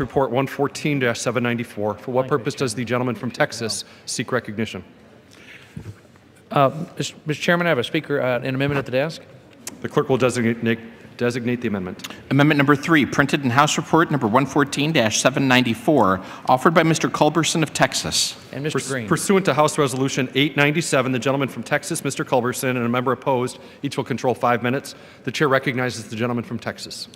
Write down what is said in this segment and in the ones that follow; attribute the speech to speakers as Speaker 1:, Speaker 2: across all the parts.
Speaker 1: Report 114-794. For what purpose does the gentleman from Texas seek recognition?
Speaker 2: Mr. Chairman, I have a speaker, an amendment at the desk.
Speaker 1: The clerk will designate the amendment.
Speaker 3: Amendment number 3, printed in House Report number 114-794, offered by Mr. Culberson of Texas.
Speaker 2: And Mr. Green.
Speaker 1: Pursuant to House Resolution 897, the gentleman from Texas, Mr. Culberson, and a member opposed, each will control 5 minutes. The chair recognizes the gentleman from Texas.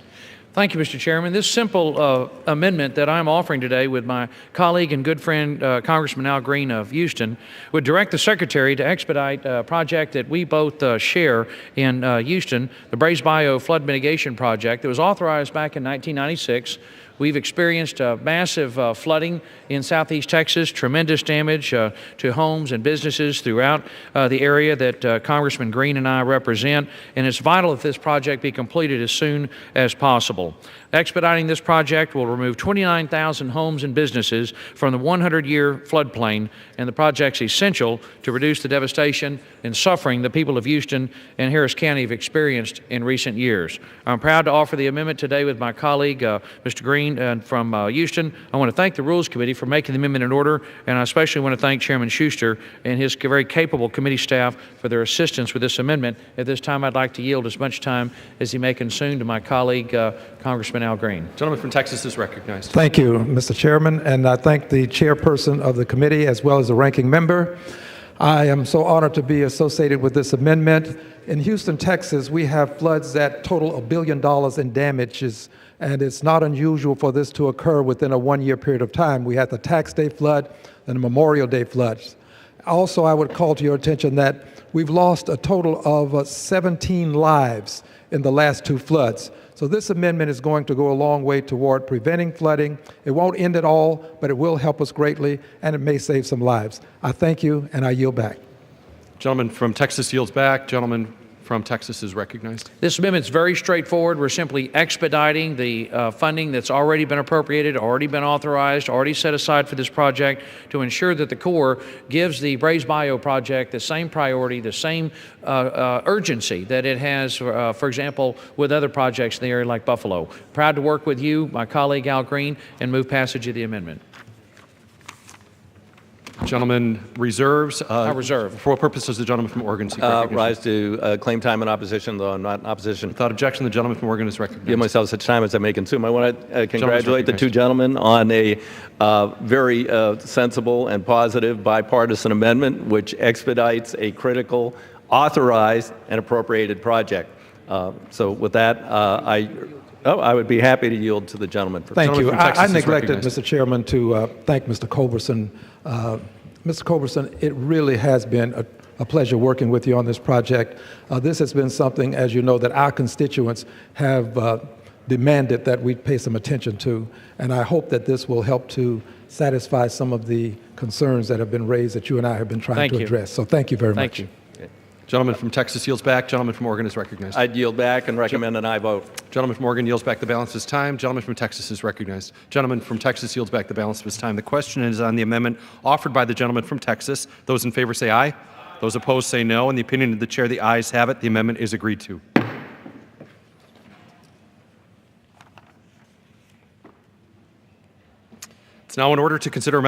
Speaker 2: Thank you, Mr. Chairman. This simple amendment that I'm offering today with my colleague and good friend, Congressman Al Green of Houston, would direct the Secretary to expedite a project that we both share in Houston, the Brays Bayou Flood Mitigation Project that was authorized back in 1996. We've experienced massive flooding in southeast Texas, tremendous damage to homes and businesses throughout the area that Congressman Green and I represent, and it's vital that this project be completed as soon as possible. Expediting this project will remove 29,000 homes and businesses from the 100-year floodplain, and the project's essential to reduce the devastation and suffering the people of Houston and Harris County have experienced in recent years. I'm proud to offer the amendment today with my colleague, Mr. Green from Houston. I want to thank the Rules Committee for making the amendment in order, and I especially want to thank Chairman Schuster and his very capable committee staff for their assistance with this amendment. At this time, I'd like to yield as much time as he may consume to my colleague, Congressman Al Green.
Speaker 1: Gentleman from Texas is recognized.
Speaker 4: Thank you, Mr. Chairman, and I thank the chairperson of the committee as well as the ranking member. I am so honored to be associated with this amendment. In Houston, Texas, we have floods that total $1 billion in damages, and it's not unusual for this to occur within a one-year period of time. We had the Tax Day flood and the Memorial Day floods. Also, I would call to your attention that we've lost a total of 17 lives in the last two floods. So this amendment is going to go a long way toward preventing flooding. It won't end it all, but it will help us greatly, and it may save some lives. I thank you, and I yield back.
Speaker 1: Gentleman from Texas yields back. Gentleman from Texas is recognized.
Speaker 2: This amendment is very straightforward. We're simply expediting the funding that's already been appropriated, already been authorized, already set aside for this project to ensure that the Corps gives the Brays Bayou project the same priority, the same urgency that it has, for example, with other projects in the area like Buffalo. Proud to work with you, my colleague Al Green, and move passage of the amendment.
Speaker 1: Gentleman reserves.
Speaker 2: I reserve.
Speaker 1: For what purpose does the gentleman from Oregon seek recognition?
Speaker 5: Rise to claim time in opposition, though I'm not in opposition.
Speaker 1: Without objection, the gentleman from Oregon is recognized.
Speaker 5: Give myself such time as I may consume. I want to congratulate the two gentlemen on a very sensible and positive bipartisan amendment which expedites a critical, authorized, and appropriated project. So with that, I would be happy to yield to the gentleman.
Speaker 4: Thank you. I neglected, Mr. Chairman, to thank Mr. Culberson. Mr. Culberson, it really has been a pleasure working with you on this project. This has been something, as you know, that our constituents have demanded that we pay some attention to, and I hope that this will help to satisfy some of the concerns that have been raised that you and I have been trying to address. So thank you very much.
Speaker 2: Thank you.
Speaker 1: Gentleman from Texas yields back. Gentleman from Oregon is recognized.
Speaker 5: I'd yield back and recommend an aye vote.
Speaker 1: Gentleman from Oregon yields back the balance of his time. Gentleman from Texas is recognized. Gentleman from Texas yields back the balance of his time. The question is on the amendment offered by the gentleman from Texas. Those in favor say aye. Those opposed say no. In the opinion of the chair, the ayes have it. The amendment is agreed to. It's now in order to consider amendment